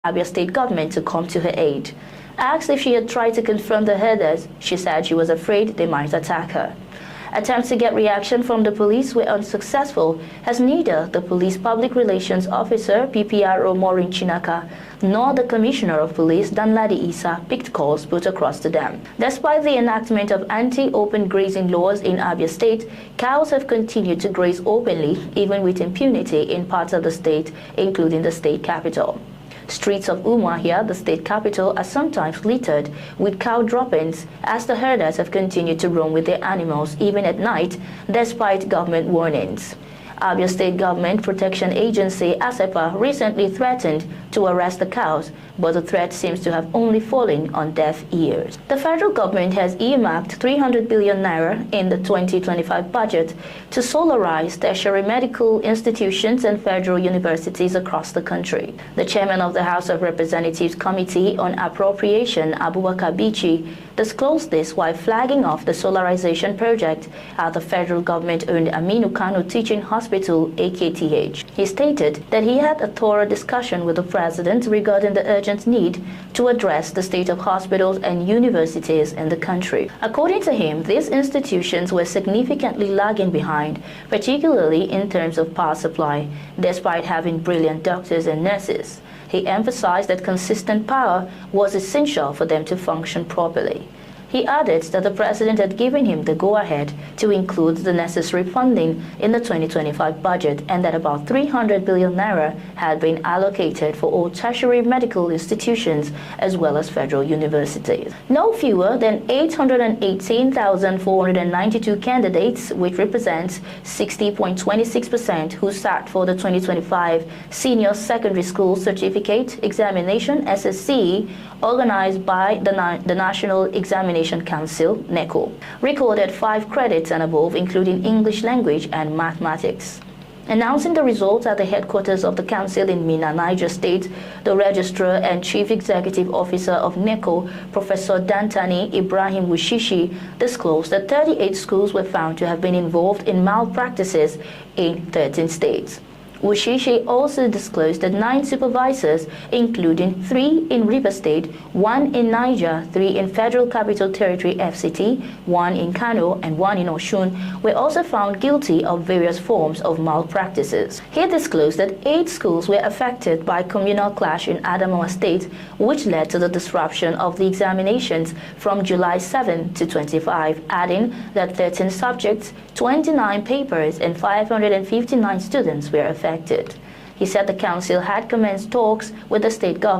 Abia state government to come to her aid. Asked if she had tried to confront the herders, she said she was afraid they might attack her. Attempts to get reaction from the police were unsuccessful, as neither the police public relations officer PPRO Maureen Chinaka nor the commissioner of police Danladi Isa picked calls put across to them. Despite the enactment of anti-open grazing laws in Abia State, cows have continued to graze openly, even with impunity in parts of the state, including the state capital. Streets of Umuahia, the state capital, are sometimes littered with cow droppings as the herders have continued to roam with their animals even at night, despite government warnings. Abia State Government Protection Agency ASEPA recently threatened to arrest the cows, but the threat seems to have only fallen on deaf ears. The federal government has earmarked 300 billion naira in the 2025 budget to solarize tertiary medical institutions and federal universities across the country. The chairman of the House of Representatives Committee on Appropriation, Abubakar Bichi, disclosed this while flagging off the solarization project at the federal government-owned Aminu Kano Teaching Hospital, AKTH. He stated that he had a thorough discussion with the president regarding the urgent need to address the state of hospitals and universities in the country. According to him, these institutions were significantly lagging behind, particularly in terms of power supply, despite having brilliant doctors and nurses. He emphasized that consistent power was essential for them to function properly. He added that the president had given him the go-ahead to include the necessary funding in the 2025 budget and that about 300 billion naira had been allocated for all tertiary medical institutions as well as federal universities. No fewer than 818,492 candidates, which represents 60.26% who sat for the 2025 Senior Secondary School Certificate Examination SSCE, organized by the National Examination Council, NECO, recorded 5 credits and above, including English language and mathematics. Announcing the results at the headquarters of the council in Mina, Niger State, the Registrar and Chief Executive Officer of NECO, Professor Dantani Ibrahim Wushishi, disclosed that 38 schools were found to have been involved in malpractices in 13 states. Wushishi also disclosed that 9 supervisors, including 3 in Rivers State, 1 in Niger, 3 in Federal Capital Territory FCT, 1 in Kano, and 1 in Oshun, were also found guilty of various forms of malpractices. He disclosed that 8 schools were affected by communal clash in Adamawa State, which led to the disruption of the examinations from July 7 to 25, adding that 13 subjects, 29 papers, and 559 students were affected. He said the council had commenced talks with the state government